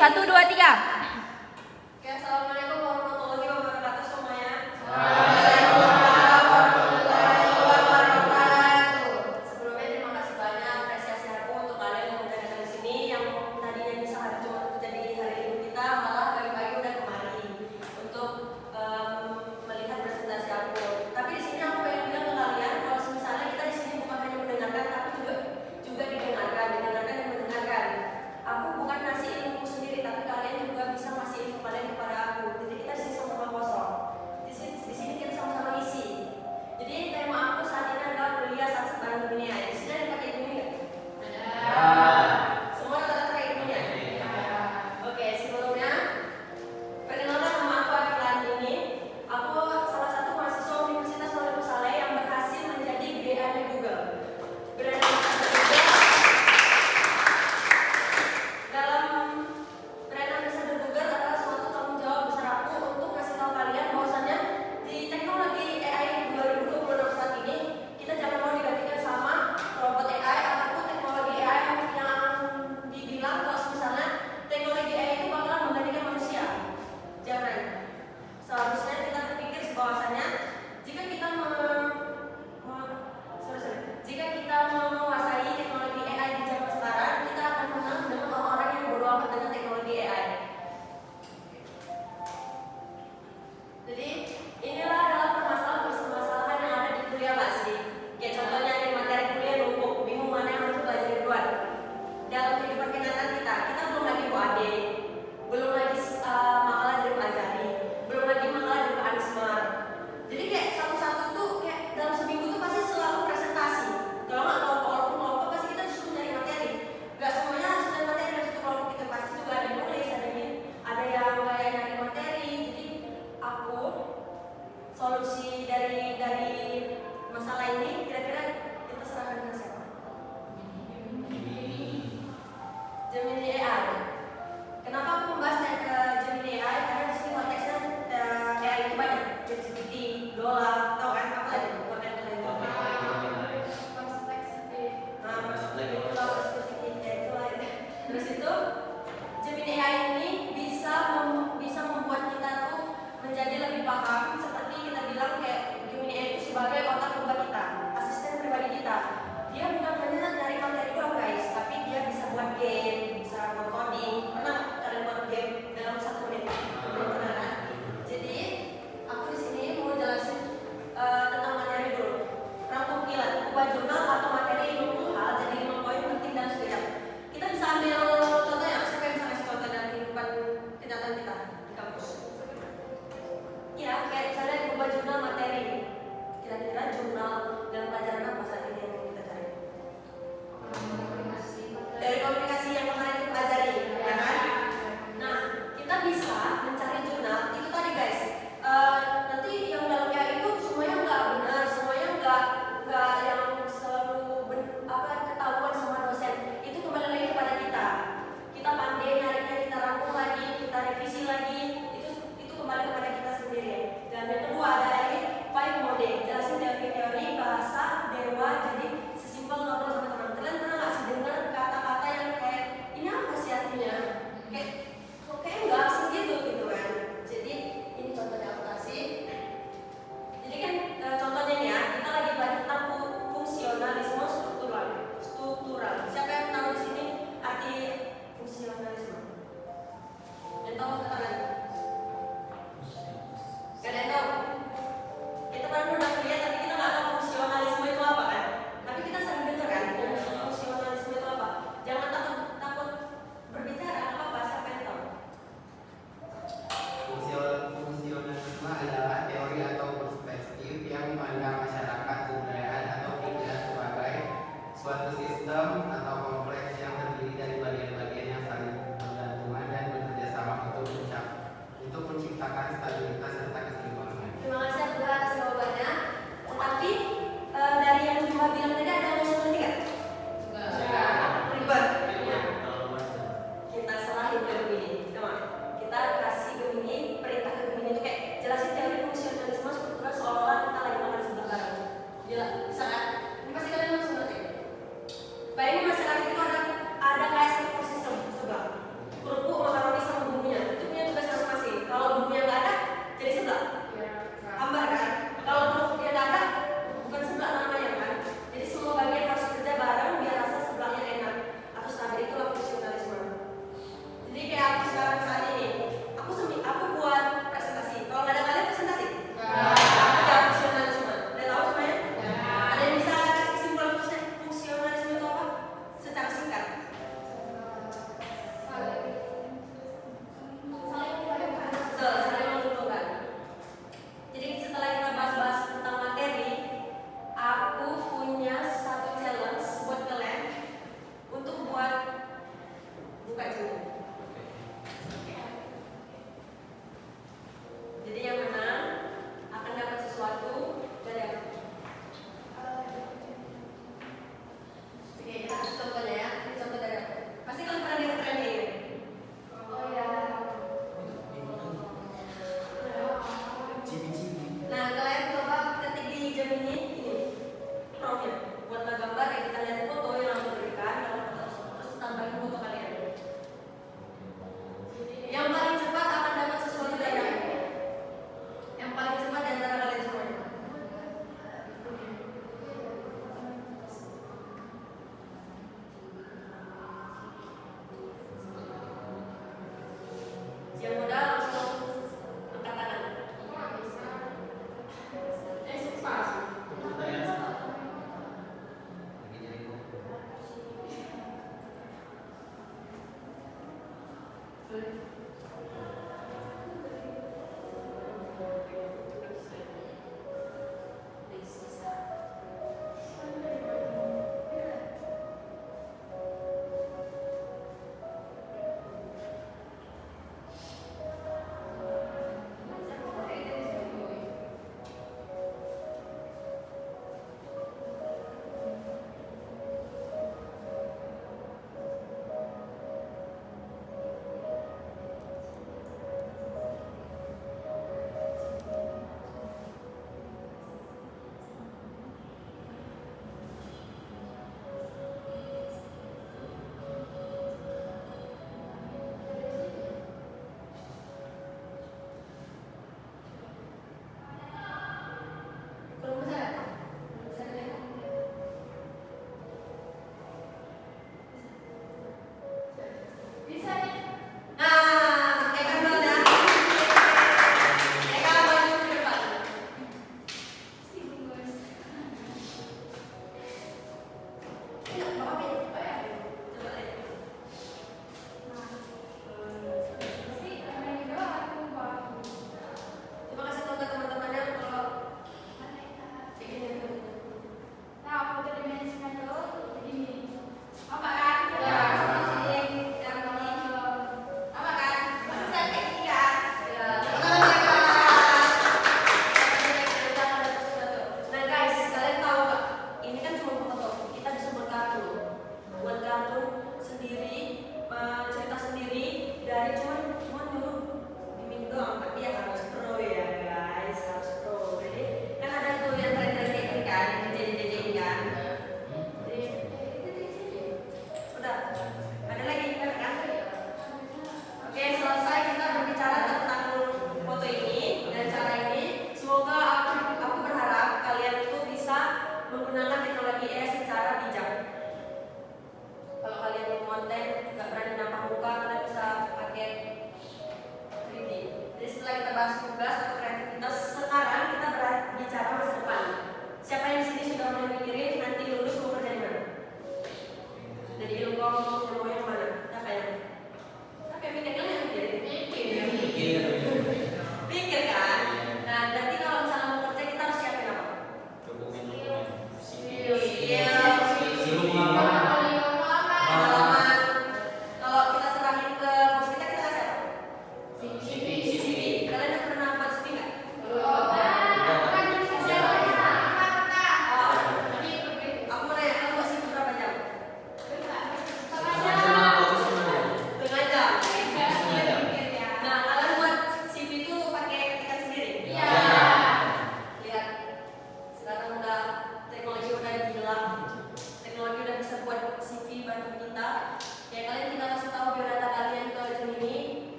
1, 2, 3. Oke, assalamualaikum warahmatullahi wabarakatuh semuanya. Sebelumnya terima kasih banyak apresiasi aku untuk kalian yang udah datang di sini, yang tadinya bisa hari Jumat jadi hari Ibu kita malah pagi-pagi udah kemari untuk melihat presentasi aku. Tapi di sini aku pengen bilang ke kalian kalau misalnya kita di sini bukan hanya mendengarkan tapi juga didengarkan dan mendengarkan. Aku bukan ngasih ilmu sendiri tapi kalian juga bisa ngasih ilmu kalian kepada aku. Jadi kita di sini sama-sama kosong. Di sini kita sama-sama isi. Jadi tema aku saat ini adalah kuliah saat bareng dunia. Di sini ada pakai ilmu nggak? Semua rata-rata pakai ilmunya? Oke, sebelumnya perkenalkan nama aku Akila ini. Aku salah satu mahasiswa Universitas Saleh Saleh yang berhasil menjadi BA-nya Google. Berada di dalam brand ambassador Google adalah suatu tanggung jawab besar aku untuk kasih tahu kalian bahwasannya di teknologi AI 2026 saat ini kita jangan mau digantikan sama robot AI ataupun teknologi AI yang dibilang kalau misalnya teknologi AI itu bakalan menggantikan manusia. Jangan. Seharusnya kita berpikir bahwasannya jika kita jika kita menguasai teknologi AI di zaman sekarang, kita akan menang dengan orang-orang yang bodoh amat dengan teknologi AI. Jadi inilah adalah permasalahan yang ada di kuliah pasti. Kayak contohnya di materi kuliah numpuk, bingung mana yang harus belajar duluan. Dalam kehidupan kenyataan kita belum lagi Bu Ade, belum lagi makalah dari Pak Azhari, belum lagi makalah dari Pak Anismar. Jadi kayak satu-satu tuh kayak dalam seminggu tuh pasti selalu presentasi. Kalau nggak kelompok pasti kita disuruh nyari materi. Gak semuanya harus nyari materi dalam satu kelompok, kita pasti juga ada yang nulis, ada yang kayak nyari materi. Jadi aku solusi dari masalah ini kira-kira kita serahkan ke siapa? Gemini AI. Kenapa aku membahas ke Gemini AI? Karena di sini konteksnya AI itu banyak. ChatGPT, Lola, tau kan? Apa lagi? Konten-konten itu. Terus itu Gemini AI ini bisa membuat kita tuh menjadi lebih paham, seperti kita bilang kayak Gemini AI itu sebagai otak kedua kita, asisten pribadi kita. Dia bukan hanya dari materi doang guys, tapi dia bisa buat game, bisa buat coding. Pernah kalian buat game dalam 1 menit? Belum pernah kan? Jadi aku di sini mau jelasin tentang materi dulu. Rangkumilan, ubah jurnal atau materi 50 hal jadi 5 poin penting dalam sekejap. Kita bisa ambil contohnya, siapa yang bisa kasih contoh dalam kehidupan kenyataan kita?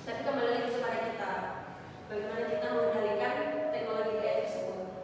Tapi kembali lagi kepada kita, bagaimana kita mengendalikan teknologi AI tersebut.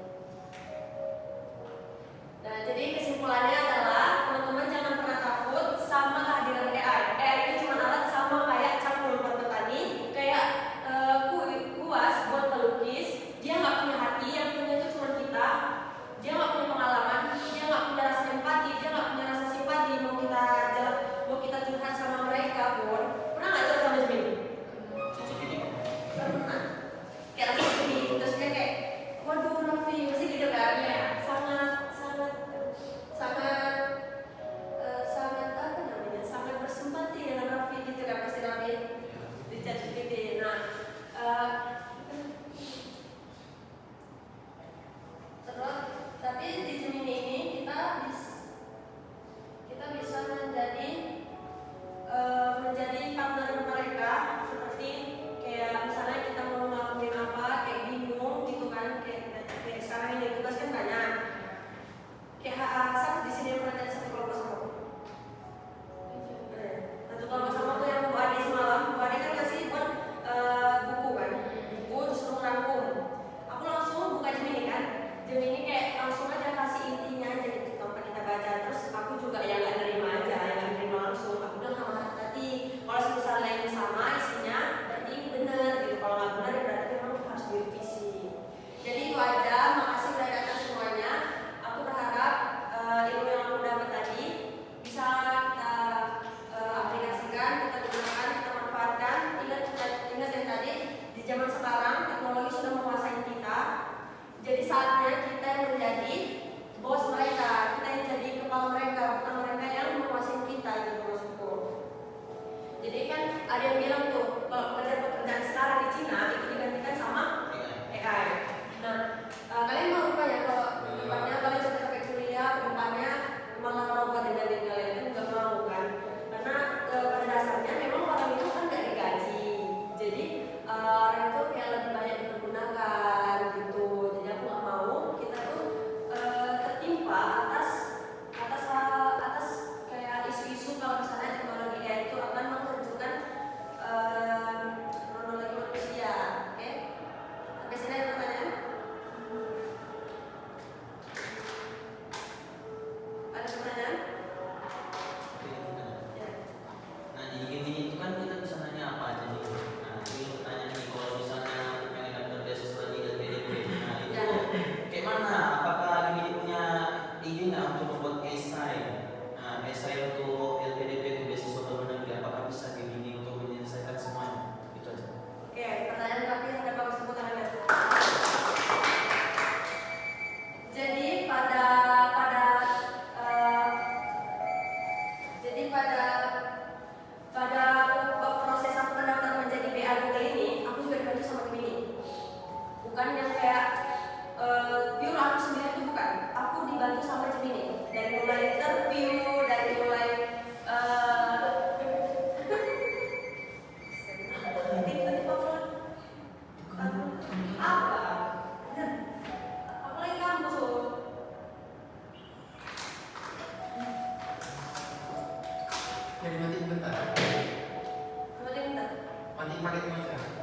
Jadi mati bentar. Mati bentar. Mati pakai aja.